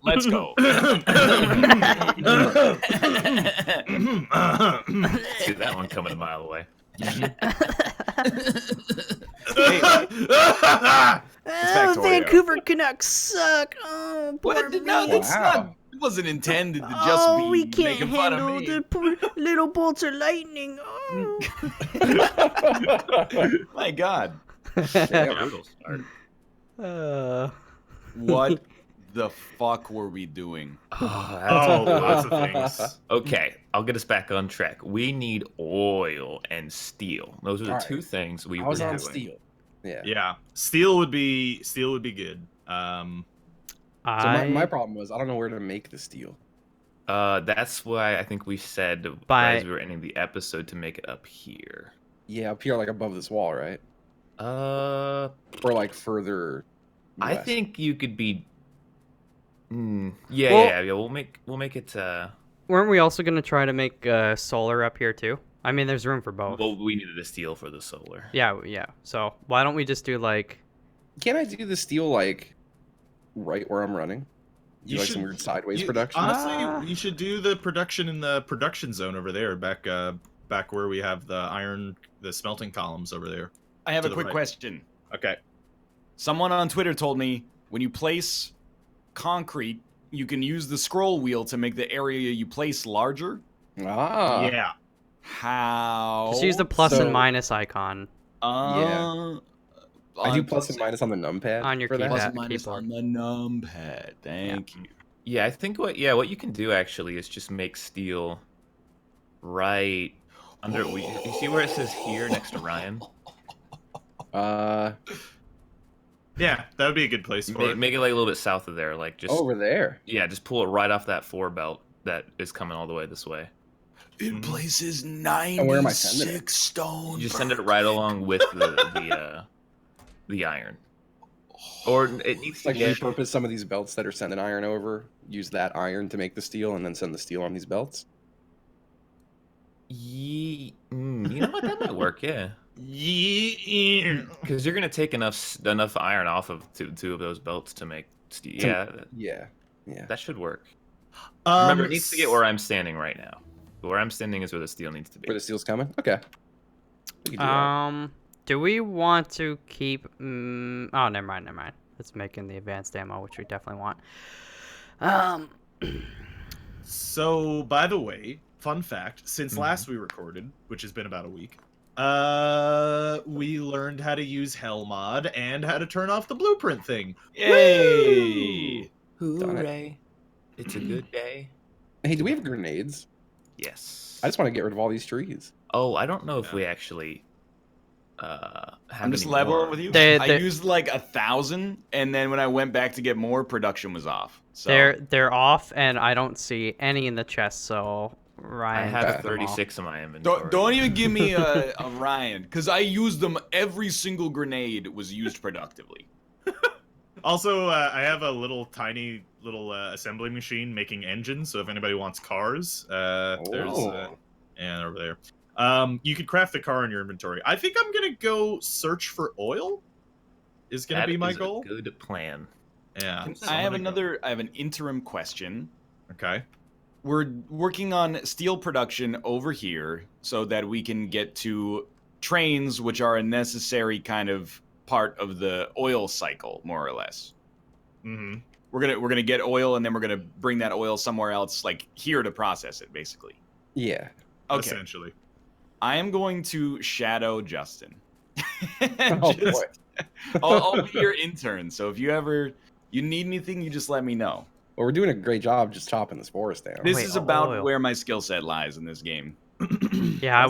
Let's go. See that one coming a mile away. Oh, Vancouver Canucks suck. Oh, poor What? me. No, that's Wow. not. It wasn't intended to just be we can't making fun of handle me. the poor little bolts of lightning. Oh. My God. Brutal start. What the fuck were we doing? Oh, lots of things. Okay, I'll get us back on track. We need oil and steel. Those are the All right. two things we I were was on doing. steel. Yeah. Yeah, steel would be good. So my problem was I don't know where to make the steel. That's why I think we said as we were ending the episode to make it up here. Yeah, up here, like above this wall, right? Uh, Or like further. I west. think you could be. Well- Yeah. We'll make it. Weren't we also going to try to make solar up here too? I mean, there's room for both. Well, we needed a steel for the solar. Yeah. So why don't we just do like... Can't I do the steel like right where I'm running? Do You like should- some weird sideways production? Honestly, you should do the production in the production zone over there, back where we have the smelting columns over there. I have To a the quick right. question. Okay. Someone on Twitter told me when you place concrete, you can use the scroll wheel to make the area you place larger. Ah. Yeah. How? Just use the plus So- and minus icon. I do plus and minus on the numpad On your for that. Plus keypad. and minus keyboard. on the numpad. Thank you. Yeah, I think what you can do actually is just make steel right under. You see where it says here next to Ryan? Yeah, that would be a good place for it. Make it like a little bit south of there, like just Over there. yeah, just pull it right off that 4 belt that is coming all the way this way. It places where am I sending it? 96 stone. You just send it right along with the iron, or it needs to Like get. repurpose some of these belts that are sending iron over. Use that iron to make the steel, and then send the steel on these belts. You know what? That might work, yeah. Yeah. Because you're gonna take enough iron off of two of those belts to make steel. Yeah, Yeah. that should work. Remember, it needs to get s- where I'm standing right now. Where I'm standing is where the steel needs to be. Where the steel's coming? Okay. We can do that. Do we want to keep... oh, never mind. Let's make in the advanced ammo, which we definitely want. So, by the way, fun fact: since last we recorded, which has been about a week, we learned how to use Hell mod and how to turn off the blueprint thing. Yay! Hooray! It's a good day. Hey, do we have grenades? Yes. I just want to get rid of all these trees. Oh, I don't know if Yeah. we actually have I'm just any leveling more. with you. They- I used like 1,000, and then when I went back to get more, production was off. So They're off, and I don't see any in the chest, so I Ryan... have got them all. 36 in my inventory. don't even give me a Ryan, because I used them. Every single grenade was used productively. Also, I have a tiny little assembly machine making engines. So if anybody wants cars, there's and over there. You could craft the car in your inventory. I think I'm gonna go search for oil. Is gonna That be my is a goal. good plan. Yeah. so I I'm have gonna go. I have an interim question. Okay. We're working on steel production over here so that we can get to trains, which are a necessary kind of part of the oil cycle, more or less. Mm-hmm. We're gonna get oil, and then we're gonna bring that oil somewhere else, like here, to process it, basically. Yeah. Okay, Essentially. I am going to shadow Justin. Oh, Just- boy. I'll be your intern. So if you need anything, you just let me know. Well, we're doing a great job just chopping this forest down. This Wait, is about oil. where my skill set lies in this game. Yeah, This is good. I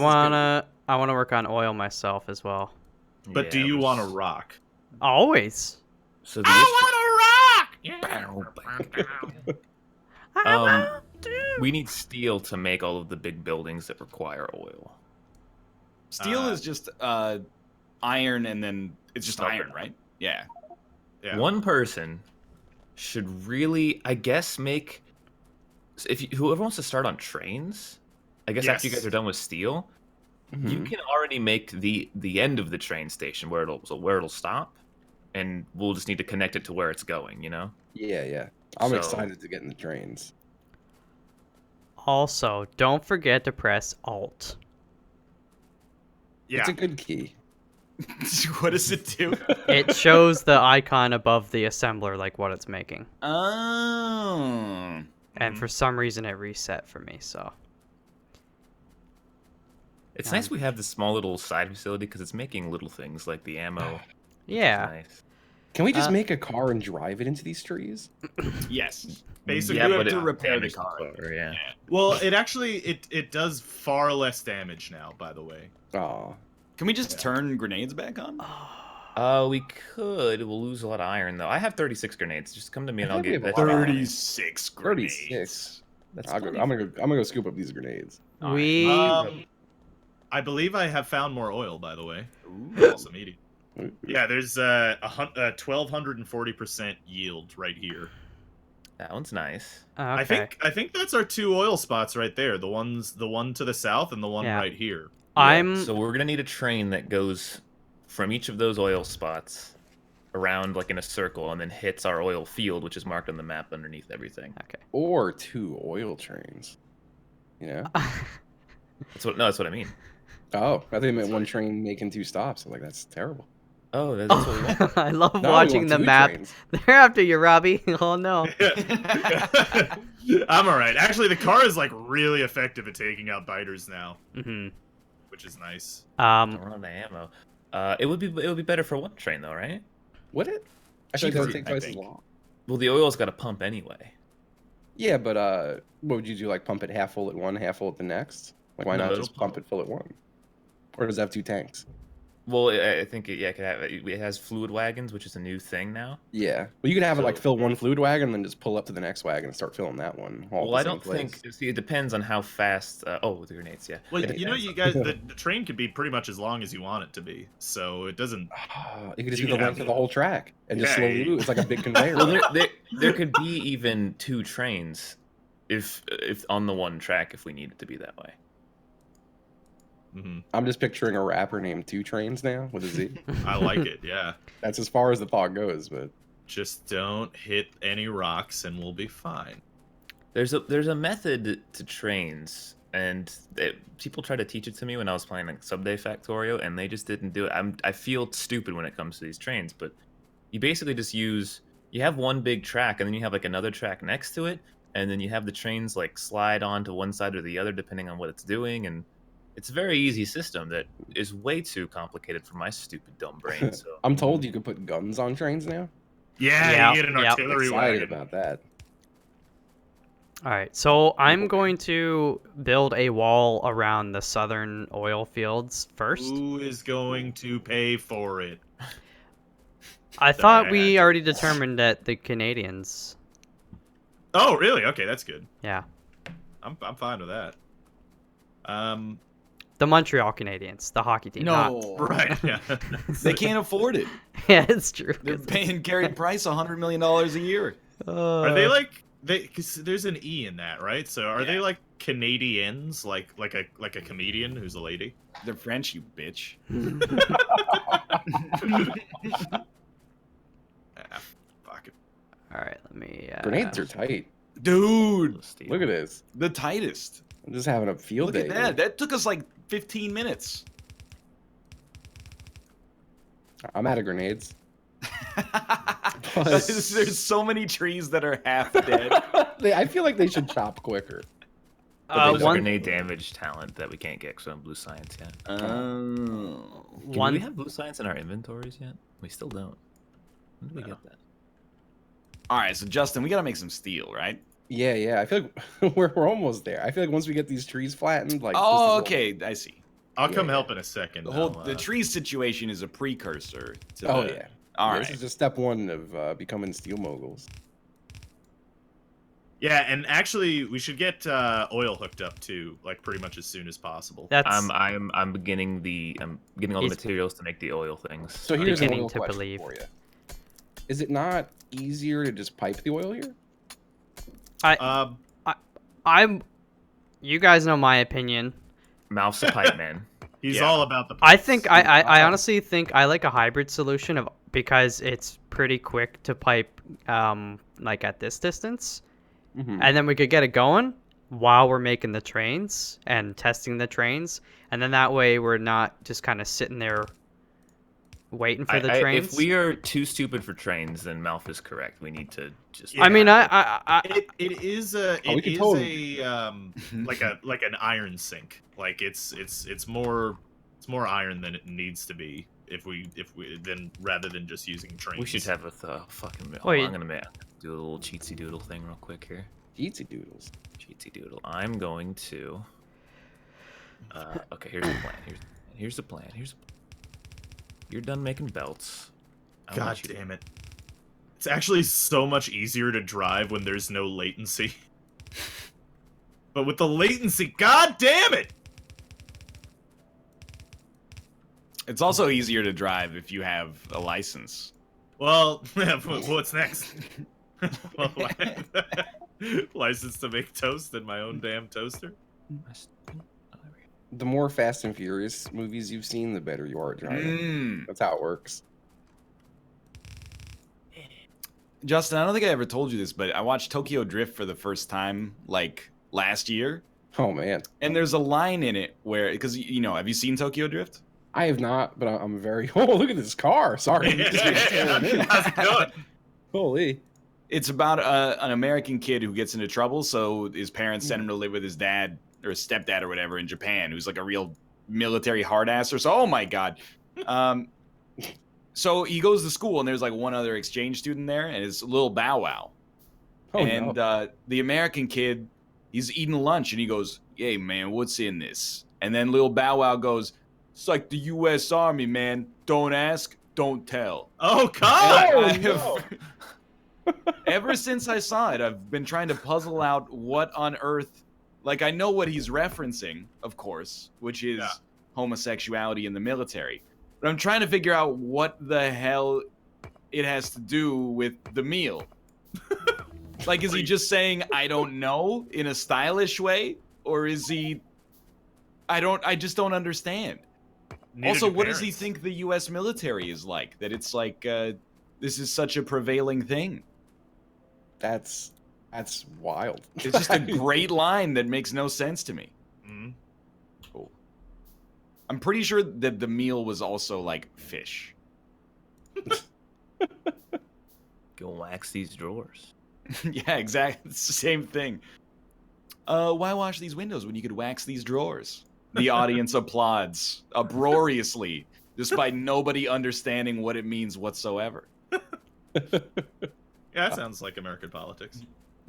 wanna work on oil myself as well. But do Yeah, you but- want to rock? Always. So the issue, we need steel to make all of the big buildings that require oil. Steel is just iron, and then it's just Okay. iron, right? Yeah. Yeah. One person should really, I guess, make whoever wants to start on trains. I guess after you Yes. guys are done with steel, you Mhm. can already make the end of the train station where it'll stop, and we'll just need to connect it to where it's going. You know. Yeah, yeah. I'm So- excited to get in the trains. Also, don't forget to press Alt. Yeah. It's a good key. What does it do? It shows the icon above the assembler, like what it's making. Oh. And for some reason, it reset for me. So It's nice we have this small little side facility because it's making little things like the ammo. which is yeah, Nice. Can we just Uh, make a car and drive it into these trees? Yes. Basically, Yeah, you but have to to repair the damage car. yeah. Well, it actually it does far less damage now. By the way. Oh, Can we just turn grenades back on? We could. We'll lose a lot of iron though. I have 36 grenades. Just come to me and I I'll think we get have a lot of 36 grenades. 36. That's I'm gonna go scoop up these grenades. we I believe I have found more oil. By the way, Ooh. awesome eating. Yeah, there's a 1240% yield right here. That one's nice. okay. I think that's our 2 oil spots right there. The one to the south and the one Yeah. right here. I'm So we're gonna need a train that goes from each of those oil spots around like in a circle and then hits our oil field, which is marked on the map underneath everything. okay. Or 2 oil trains. You know? That's what I mean. Oh, I think it meant one train making 2 stops. I'm like, that's terrible. Oh, that's what we want. I love No, we watching want the 2 map. trains. They're after you, Robbie. Oh no. I'm all right. Actually, the car is like really effective at taking out biters now, which is nice. Don't run out of ammo. It would be better for one train though, right? Would it? I think that would take I twice as think. long. Well, the oil's got to pump anyway. Yeah, but what would you do? Like pump it half full at one, half full at the next? Like why No, not it'll just pump it full at one? Or does it have 2 tanks? Well, I think it could have. It has fluid wagons, which is a new thing now. Yeah. Well, you could have it like So- fill one fluid wagon and then just pull up to the next wagon and start filling that one. All at Well, the I same don't place. think. See, it depends on how fast. With the grenades, yeah. Well, It you know, depends. you guys, the train can be pretty much as long as you want it to be, so it doesn't. You could just You do the can length have of the whole track and just Yeah, slowly you- move. It's like a big conveyor. Well, there could be even 2 trains, if on the one track, if we need it to be that way. I'm just picturing a rapper named 2 Trains now with a Z. I like it. Yeah, That's as far as the thought goes, but just don't hit any rocks and we'll be fine. There's a method to trains, and people tried to teach it to me when I was playing like Subday Factorio, and they just didn't do it. I feel stupid when it comes to these trains, but you basically just you have one big track, and then you have like another track next to it, and then you have the trains like slide onto one side or the other depending on what it's doing, and it's a very easy system that is way too complicated for my stupid dumb brain. So I'm told you could put guns on trains now. Yeah, Yeah, you get an yeah. I'm artillery excited wagon. about that. All right, so I'm going to build a wall around the southern oil fields first. Who is going to pay for it? I thought I we had to. already determined that the Canadians. Oh, really? Okay, that's good. Yeah, I'm fine with that. the Montreal Canadiens, the hockey team. No. Right. Yeah. They can't afford it. Yeah, it's true. They're paying Gary Price $100 million a year. Are they like Because there's an E in that, right? So are they Yeah. like Canadians, like a comedian who's a lady? They're French, you bitch. Ah, fuck it. All right, let me. Grenades are tight. Dude, Look at this. the tightest. I'm just having a field Look day. at that. That took us like 15 minutes. I'm out of grenades. There's so many trees that are half dead. I feel like they should chop quicker. There's a one grenade damage talent that we can't get because we don't have blue science yet. Oh. Do one. we have blue science in our inventories yet? We still don't. When did we get that? All right, so Justin, we got to make some steel, right? Yeah. I feel like we're almost there. I feel like once we get these trees flattened, like. Oh, this is okay. I see. I'll come Yeah. help in a second. The tree situation is a precursor to Oh the... yeah. All This right. is just step one of becoming steel moguls. Yeah, and actually, we should get oil hooked up too, like pretty much as soon as possible. That's I'm getting all the He's- materials to make the oil things. So here's an beginning oil to question believe. for you. Is it not easier to just pipe the oil here? I'm. You guys know my opinion. Mouse a pipe man. He's Yeah. all about the. I think I honestly think I like a hybrid solution of because it's pretty quick to pipe, like at this distance, Mhm. and then we could get it going while we're making the trains and testing the trains, and then that way we're not just kind of sitting there waiting for the trains. If we are too stupid for trains, then Malf is correct. We need to just. Yeah. I mean, It is a we could totally- like an iron sink. Like it's more iron than it needs to be if we then rather than just using trains. We should have a fucking. Wait. I'm gonna do a little cheatsy doodle thing real quick here. Cheatsy doodles. Cheatsy doodle. I'm going to. Okay, here's the plan. Here's the plan. You're done making belts. God damn it. It's actually so much easier to drive when there's no latency. But with the latency, god damn it! It's also easier to drive if you have a license. Well, what's next? Well, license to make toast in my own damn toaster? The more Fast and Furious movies you've seen, the better you are at driving. That's how it works. Justin, I don't think I ever told you this, but I watched Tokyo Drift for the first time like last year, Oh man, and there's a line in it where, because have you seen Tokyo Drift? I have not, but I'm very. Oh, look at this car! Sorry, How's it going? Holy. It's about an American kid who gets into trouble, so his parents send him to live with his dad or his stepdad or whatever in Japan, who's like a real military hard ass or so. Oh my god. So he goes to school, and there's like one other exchange student there, and it's Lil Bow Wow. Oh And no. the American kid, he's eating lunch, and he goes, "Hey man, what's in this?" And then Lil Bow Wow goes, "It's like the U.S. Army, man. Don't ask, don't tell." Oh god! Oh, I no. have, ever since I saw it, I've been trying to puzzle out what on earth. Like, I know what he's referencing, of course, which is homosexuality in the military. But I'm trying to figure out what the hell it has to do with the meal. Like, is he just saying, "I don't know," in a stylish way? Or is he... I just don't understand. Neither Also, do what does he parents. think the U.S. military is like? That it's like, this is such a prevailing thing. That's wild. It's just a great line that makes no sense to me. Mhm. Cool. I'm pretty sure that the meal was also like fish. Go wax these drawers. Yeah, exactly. It's the same thing. Why wash these windows when you could wax these drawers? The audience applauds uproariously, despite nobody understanding what it means whatsoever. Yeah, that sounds like American politics.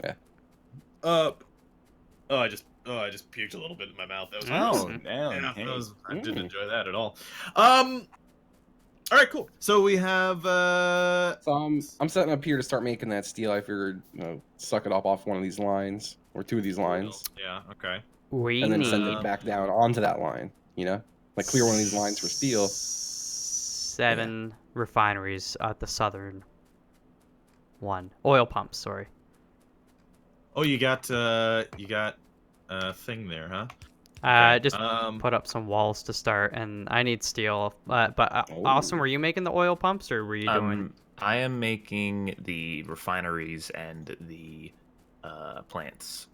Yeah. I just puked a little bit in my mouth. That was Oh, gross. damn. Yeah, Hey. I didn't enjoy that at all. All right, cool. So we have So I'm setting up here to start making that steel. I figured, suck it up off one of these lines or two of these lines, Yeah. Okay. we and then need send it back down onto that line. Like clear one of these lines for steel. 7 refineries at the southern one. Oil pumps, sorry. Oh, you got a thing there, huh? Just Um, put up some walls to start, and I need steel. But Austin, Oh. were you making the oil pumps, or were you doing? I am making the refineries and the plants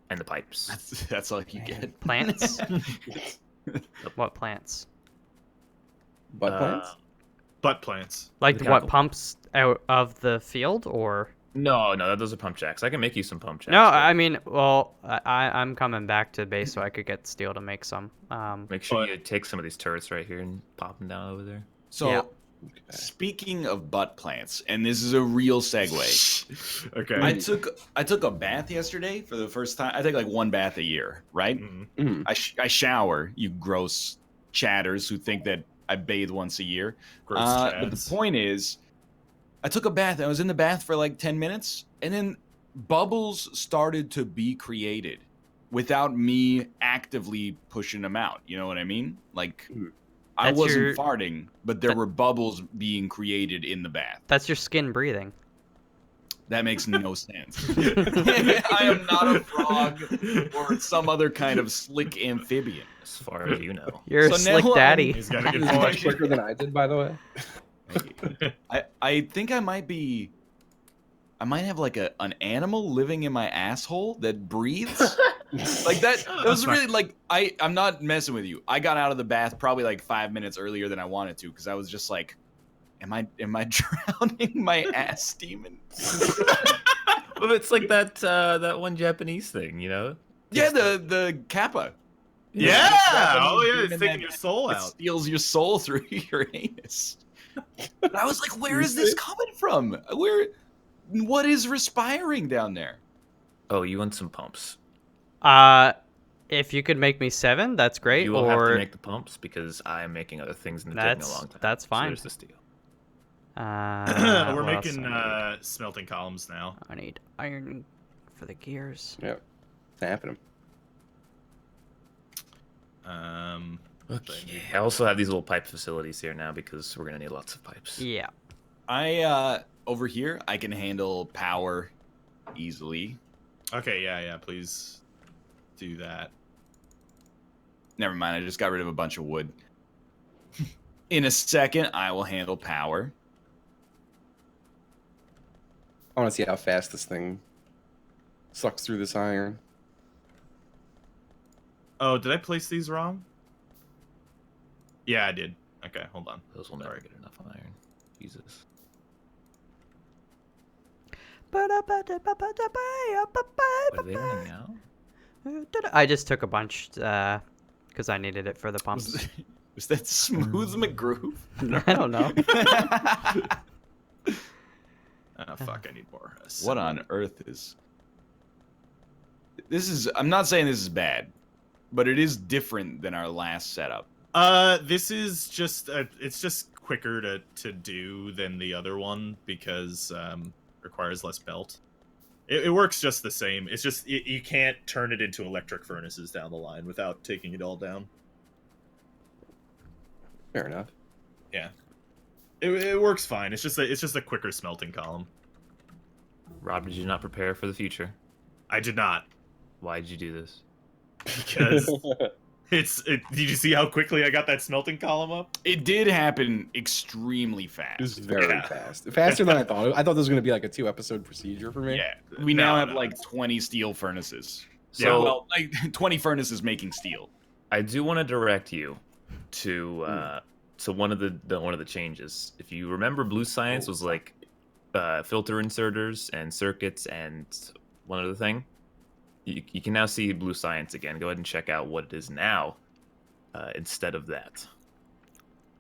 and the pipes. That's all you get. Plants? What plants? Butt plants? butt plants. Like The what chemical. pumps out of the field, or? No, those are pump jacks. I can make you some pump jacks. No, but I mean, well, I'm coming back to base so I could get steel to make some. make sure but- you take some of these turrets right here and pop them down over there. So, Yeah. speaking of butt plants, and this is a real segue. Okay. I took a bath yesterday for the first time. I take like one bath a year, right? Mhm. Mhm. I shower, you gross chatters who think that I bathe once a year. Gross But the chads. point is, I took a bath. I was in the bath for like 10 minutes, and then bubbles started to be created without me actively pushing them out. You know what I mean? Like, Mhm. I That's wasn't your- farting, but there were bubbles being created in the bath. That's your skin breathing. That makes no sense. I am not a frog or some other kind of slick amphibian. As far as you know. You're So a slick now I'm- daddy. He's got a good This is much point. quicker than I did, by the way. I think I might have like an animal living in my asshole that breathes. Like that was really like I'm not messing with you. I got out of the bath probably like 5 minutes earlier than I wanted to because I was just like, am I drowning my ass demon? Well, it's like that one Japanese thing, you know? Yeah, the kappa. Yeah. Japanese Oh yeah, it's demon taking that- your soul It out. steals your soul through your anus. And I was like, where is this coming from? What is respiring down there? Oh, you want some pumps? If you could make me 7, that's great. You will or have to make the pumps because I am making other things and they're taking a long time. that's fine. So there's the steel. We're what else making I need? smelting columns now. I need iron for the gears. Yep. Tapping them. Okay. I also have these little pipe facilities here now because we're gonna need lots of pipes. Yeah. I over here I can handle power easily. Okay, yeah, please do that. Never mind, I just got rid of a bunch of wood. In a second, I will handle power. I want to see how fast this thing sucks through this iron. Oh, did I place these wrong? Yeah, I did. Okay, hold on. Those will never Sorry. get enough iron. Jesus. What are they running now? I just took a bunch because I needed it for the pumps. Was that Smooth McGroove? I don't know. Oh, fuck, I need more. What on earth is... This is... I'm not saying this is bad, but it is different than our last setup. This is just it's just quicker to do than the other one because requires less belt. It works just the same. It's just you can't turn it into electric furnaces down the line without taking it all down. Fair enough. Yeah, it works fine. It's just a quicker smelting column. Rob, did you not prepare for the future? I did not Why did you do this? because did you see how quickly I got that smelting column up? It did happen extremely fast. It was very Yeah. fast. Faster than I thought. I thought this was going to be like a 2-episode procedure for me. Yeah, we now have No. like 20 steel furnaces. So So, well, like 20 furnaces making steel. I do want to direct you to one of the changes. If you remember, Blue Science was like filter inserters and circuits and one other thing. You can now see Blue Science again. Go ahead and check out what it is now instead of that.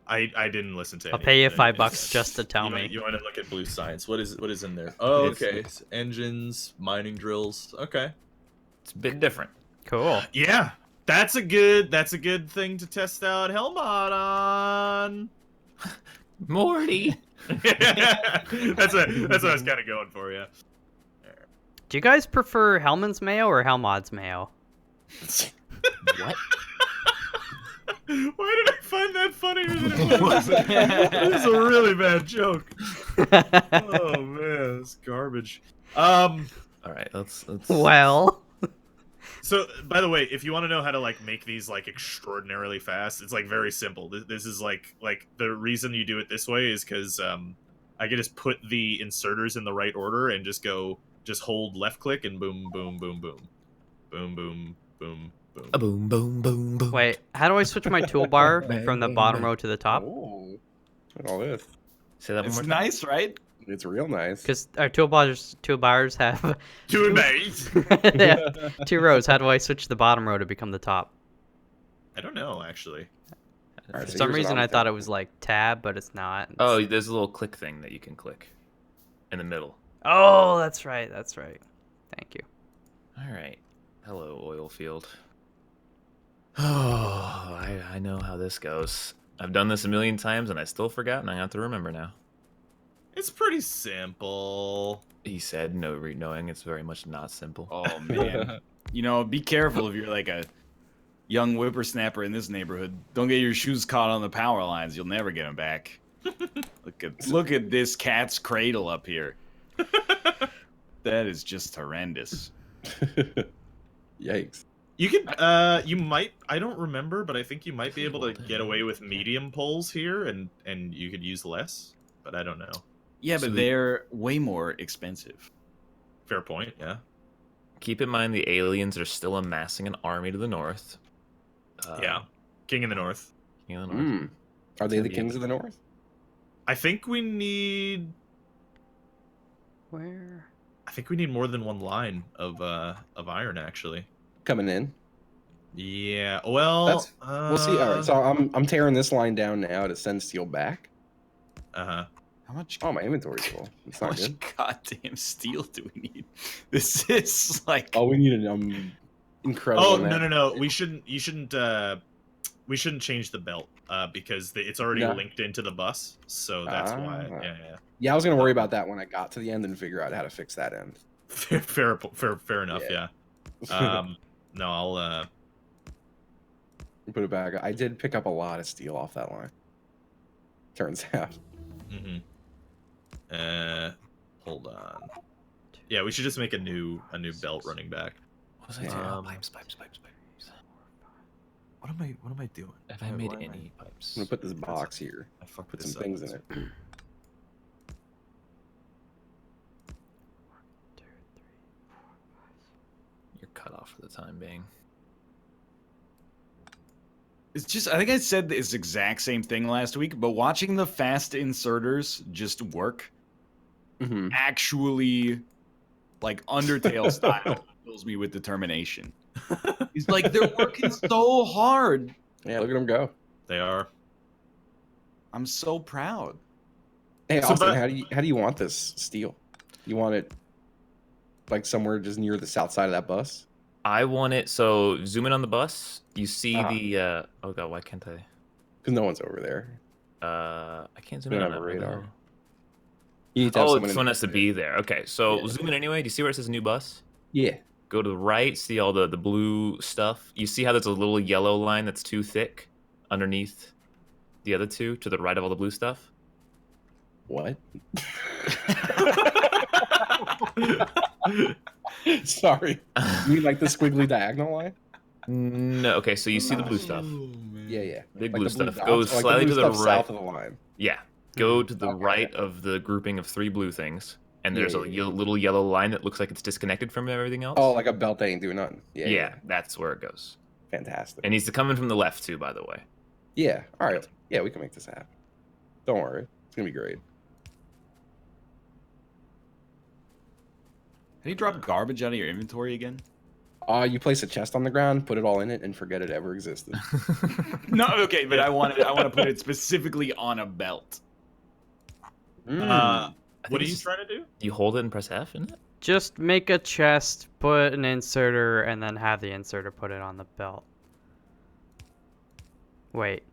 I didn't listen to. I'll any pay you of it. $5 just to tell me. You want to look at Blue Science? What is in there? Oh, It's- okay. It's engines, mining drills. Okay. It's a bit different. Cool. Yeah, that's a good thing to test out Hellmod on. Morty. that's what I was kind of going for, yeah. Do you guys prefer Hellman's mayo or Hellmod's mayo? What? Why did I find that funnier than it was? This is a really bad joke. Oh man, it's garbage. All right, let's Well, So, by the way, if you want to know how to like make these like extraordinarily fast, it's like very simple. This is like the reason you do it this way is because I can just put the inserters in the right order and just hold left click and boom, boom, boom, boom, boom, boom, boom, boom. a boom, boom, boom, boom. wait. How do I switch my toolbar from the bottom row to the top? Oh, look at all this. Say that one It's more time. nice, right? It's real nice. Because our toolbars have Two mates. yeah, 2 rows. How do I switch the bottom row to become the top? I don't know actually. All right, For so some here's what reason, I'm I thought it thinking. was like tab, but it's not. Oh, there's a little click thing that you can click in the middle. Oh, that's right. That's right. Thank you. All right. Hello, oil field. Oh, I know how this goes. I've done this a million times and I still forgot, and I have to remember now. It's pretty simple. He said, knowing it's very much not simple. Oh man. You know, be careful if you're like a young whippersnapper in this neighborhood. Don't get your shoes caught on the power lines. You'll never get them back. Look at this cat's cradle up here. That is just horrendous. Yikes. You could, you might. I don't remember, but I think you might be able to get away with medium pulls here, and you could use less. but I don't know. Yeah, So but the- they're way more expensive. Fair point. Yeah. Keep in mind the aliens are still amassing an army to the north. Yeah. King in the North. King of the north. Mm. Are they gonna the be kings of the north? I think we need. Where? I think we need more than one line of iron actually. Coming in. Yeah. Well. That's- We'll see. All right, so I'm tearing this line down now to send steel back. Uh huh. How much? Oh, my inventory's full. It's How not much good. goddamn steel do we need? This is like. Oh, we need an incredible. Oh amount. no. We shouldn't. You shouldn't. We shouldn't change the belt because it's already No. linked into the bus. So that's why. Ah. Yeah. Yeah, I was gonna worry about that when I got to the end and figure out how to fix that end. Fair enough. Yeah. No, I'll. Put it back. I did pick up a lot of steel off that line. Turns out. Mm-hmm. Hold on. Yeah, we should just make a new belt running back. What was I doing? Um, Pipes. What am I doing? Have I made Why am any pipes? I'm gonna put this box here. I fucked Put this some up. things in it. You're cut off for the time being. It's just, I think I said this exact same thing last week, but watching the fast inserters just work Mm-hmm. actually, like Undertale style, fills me with determination. He's like, they're working so hard. Yeah, look at them go. They are. I'm so proud. Hey, So, Austin, but- how do you want this steel? You want it like somewhere just near the south side of that bus? I want it. So zoom in on the bus. You see Ah. the. Oh god, why can't I? Because no one's over there. I can't zoom We in don't on have a that. Where the radar. hell? You need to have Oh, someone this in one the- has to be there. Okay, so Yeah. zoom in anyway. Do you see where it says new bus? Yeah. Go to the right. See all the blue stuff. You see how there's a little yellow line that's too thick underneath the other two to the right of all the blue stuff. What? Sorry. You mean like the squiggly diagonal line? No. Okay, so you see the blue stuff. Yeah, yeah. Big Like blue the blue stuff. dots, Go like the slightly blue to the stuff right. south of the line. Yeah. Go to the Okay, right of the grouping of 3 blue things, and Yeah, there's yeah, a yeah. little yellow line that looks like it's disconnected from everything else. Oh, like a belt that ain't doing nothing. Yeah, yeah, yeah. that's where it goes. Fantastic. It needs to come in from the left too, by the way. Yeah. All right. Yeah, we can make this happen. Don't worry. It's gonna be great. Can you drop garbage out of your inventory again? You place a chest on the ground, put it all in it, and forget it ever existed. No, okay, but I want to put it specifically on a belt. Mm. I think What are it's you just- trying to do? You hold it and press F, isn't it? Just make a chest, put an inserter, and then have the inserter put it on the belt. Wait.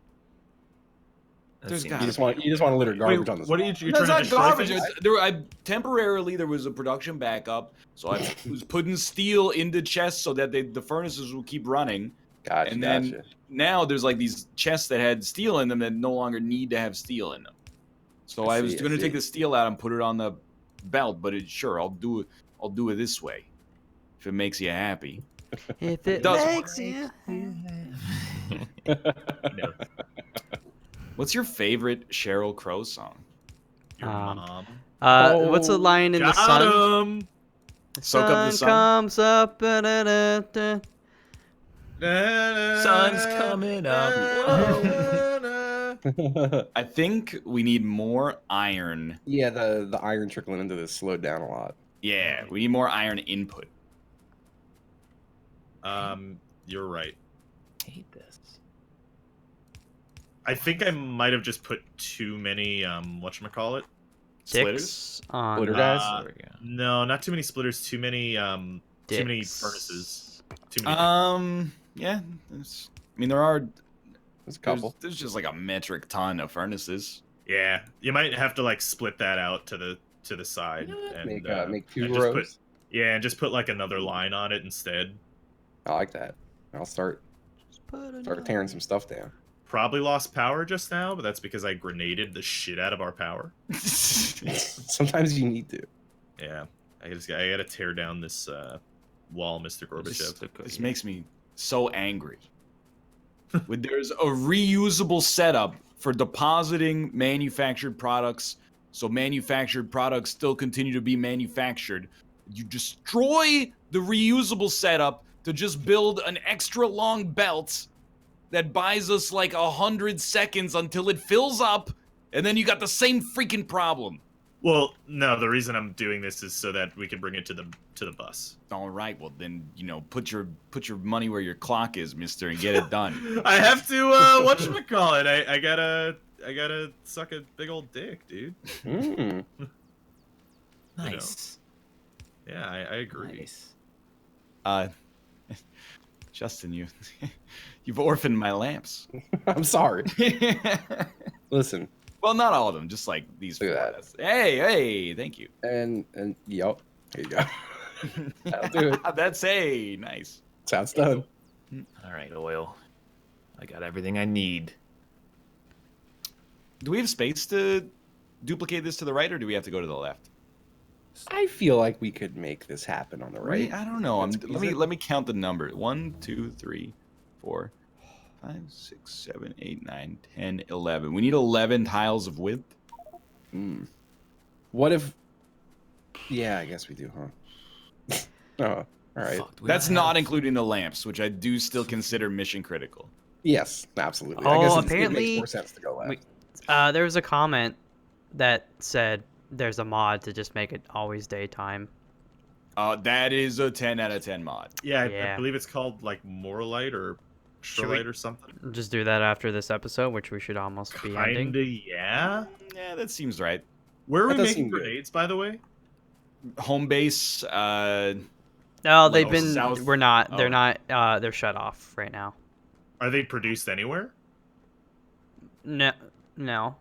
That There's seems- got- you just want to litter garbage on this. What are you? You're That's trying not to destroy garbage. things? Temporarily there was a production backup, so I was putting steel into chests so that the furnaces would keep running. Gotcha. and then- Gotcha. Now there's like these chests that had steel in them that no longer need to have steel in them. So I I was see, I going to see. take the steel out and put it on the belt, but sure, I'll do it. I'll do it this way, if it makes you happy. If it does makes you. No. What's your favorite Sheryl Crow song? Your Um, mom. What's a line in the Got sun? 'em! The Soak up the sun? comes up. Da-da-da-da. Sun's coming up. I think we need more iron. Yeah, the iron trickling into this slowed down a lot. Yeah, we need more iron input. You're right. I hate this. I think I might have just put too many whatchamacallit? Splitters? Dicks on Splitter guys? There we go. No, not too many splitters, too many dicks. furnaces. Too many Yeah. I mean, there are. There's a couple. There's just like a metric ton of furnaces. Yeah. You might have to like split that out to the side and Make two and just rows. put, yeah, and just put like another line on it instead. I like that. I'll start tearing some stuff down. Probably lost power just now, but that's because I grenaded the shit out of our power. Sometimes you need to. Yeah. I gotta tear down this wall, Mr. Gorbachev. This makes me so angry. When there's a reusable setup for depositing manufactured products so manufactured products still continue to be manufactured. You destroy the reusable setup to just build an extra long belt that buys us like 100 seconds until it fills up, and then you got the same freaking problem. Well, no, the reason I'm doing this is so that we can bring it to the bus. All right, well then, put your money where your clock is, mister, and get it done. I have to whatchamacallit? I gotta suck a big old dick, dude. Mm. Nice. Yeah, I agree. Nice. Justin, you've orphaned my lamps. I'm sorry. Listen, Well, not all of them, just like these Look four. at that. Hey, thank you. and yep, there you go. That'll do it. That's nice. Sounds done. All right, oil. I got everything I need. Do we have space to duplicate this to the right, or do we have to go to the left? I feel like we could make this happen on the right. I don't know. Let's Let me count the number. 1, 2, 3, 4, 5, 6, 7, 8, 9, 10, 11. We need 11 tiles of width. Mm. What if? Yeah, I guess we do, huh? Oh, all right. Fuck, do we That's have- not including the lamps, which I do still consider mission critical. Yes, absolutely. Oh, I guess it apparently- makes more sense to go left. Wait. There was a comment that said there's a mod to just make it always daytime. That is a 10 out of 10 mod. Yeah, Yeah. I believe it's called like Morelight or Should we- Extralight or something. Just do that after this episode, which we should almost be ending. Kinda, yeah. Yeah, that seems right. Where are That we does making seem good. grenades, by the way? Home base, No, they've Like been. south- We're not. They're oh. not. They're shut off right now. Are they produced anywhere? No. No.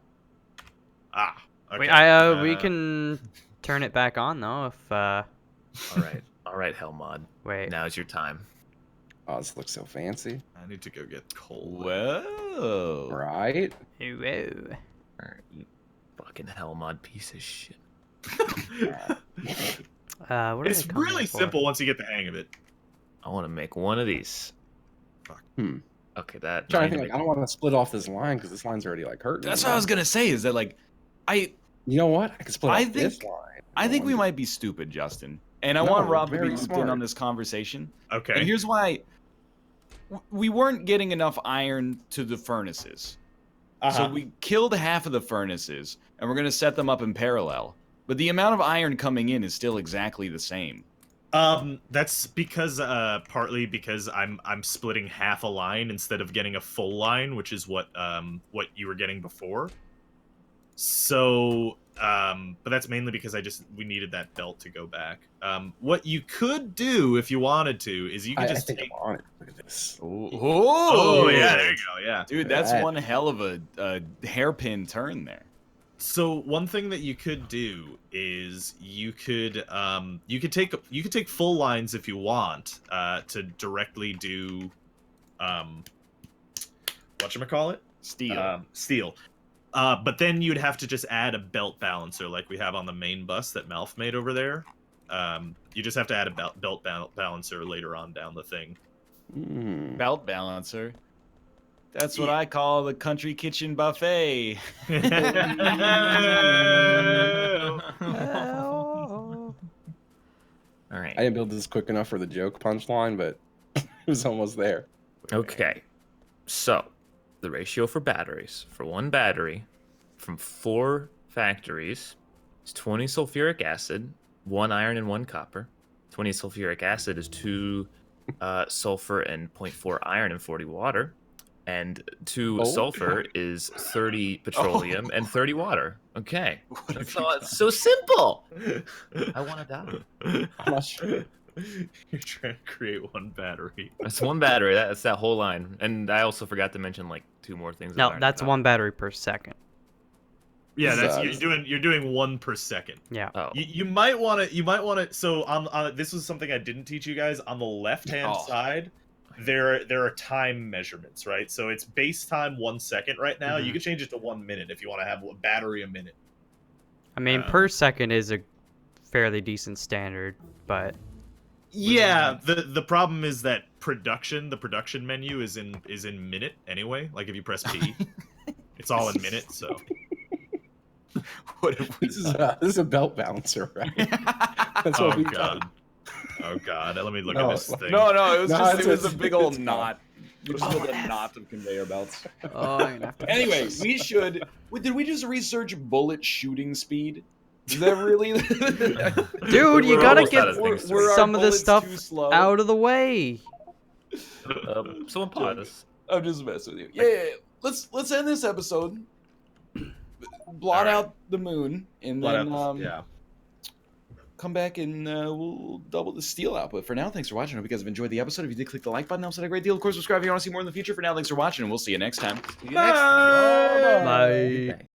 Ah, okay. We can turn it back on though if. All right, Hellmod. Wait. Now's your time. Oh, this looks so fancy. I need to go get coal. whoa. Right? Whoa. All right, you fucking Hellmod piece of shit. What It's really simple once you get the hang of it. I want to make one of these. Fuck. Okay, that. Trying I to need think, like, I don't want to split off this line because this line's already like hurting. That's me. what I was gonna say. Is that like, I You know what? I could split I off this think- line. I think we want might be stupid, Justin. And I No, want Rob to be very looped in smart. on this conversation. Okay. And here's why. We weren't getting enough iron to the furnaces. So we killed half of the furnaces, and we're going to set them up in parallel. But the amount of iron coming in is still exactly the same. That's because partly because I'm splitting half a line instead of getting a full line, which is what you were getting before. So but that's mainly because we needed that belt to go back. What you could do if you wanted to is you could I just think take. I'm on it. Look at this. Oh yeah, there you go. Yeah. Dude, at that's that. one hell of a hairpin turn there. So one thing that you could do is you could take full lines if you want to directly do whatchamacallit? Steel. Steel. But then you'd have to just add a belt balancer like we have on the main bus that Malf made over there. You just have to add a belt balancer later on down the thing. Mm. Belt balancer. That's what I call the country kitchen buffet. Oh. All right. I didn't build this quick enough for the joke punchline, but it was almost there. Okay. So, the ratio for batteries. For one battery from 4 factories is 20 sulfuric acid, 1 iron, and 1 copper. 20 sulfuric acid is 2 sulfur and 0.4 iron and 40 water. And 2 Oh. sulfur is 30 petroleum and 30 water. Okay. What have That's you all, done? it's so simple. I want to die. I'm not sure. You're trying to create one battery. That's one battery. That's that whole line. And I also forgot to mention like 2 more things. that No, aren't that's enough. one battery per second. Yeah, that's This, you're doing 1 per second. Yeah. Oh. You might want to. So on this was something I didn't teach you guys. On the left hand Oh. side, there are time measurements, right? So it's base time 1 second right now. You Mhm. can change it to 1 minute if you want to have a battery a minute. I mean, per second is a fairly decent standard, but Yeah, the problem is that the production menu is in minute anyway. Like if you press P, it's all in minute. So What have we This is a belt bouncer, right? That's Oh what we god. Oh god. Let me look No, at this it's thing. No, no, it was No, just it's- a big old it's knot. We just Oh, built a yes. knot of conveyor belts. Oh, I'm gonna have to. Anyway, we should. Did we just research bullet shooting speed? Is that really? Dude, you We're gotta almost get out of things to Were our some of this bullets stuff too slow? out of the way. Someone pause. I'm just messing with you. Yeah. Let's end this episode. Blot All right. out the moon, and Blot then out this- yeah. come back and we'll double the steel output. For now, thanks for watching. I hope you guys have enjoyed the episode. If you did, click the like button. Helps out a great deal. Of course, subscribe if you want to see more in the future. For now, thanks for watching, and we'll see you next time. See you next time. Bye. Bye.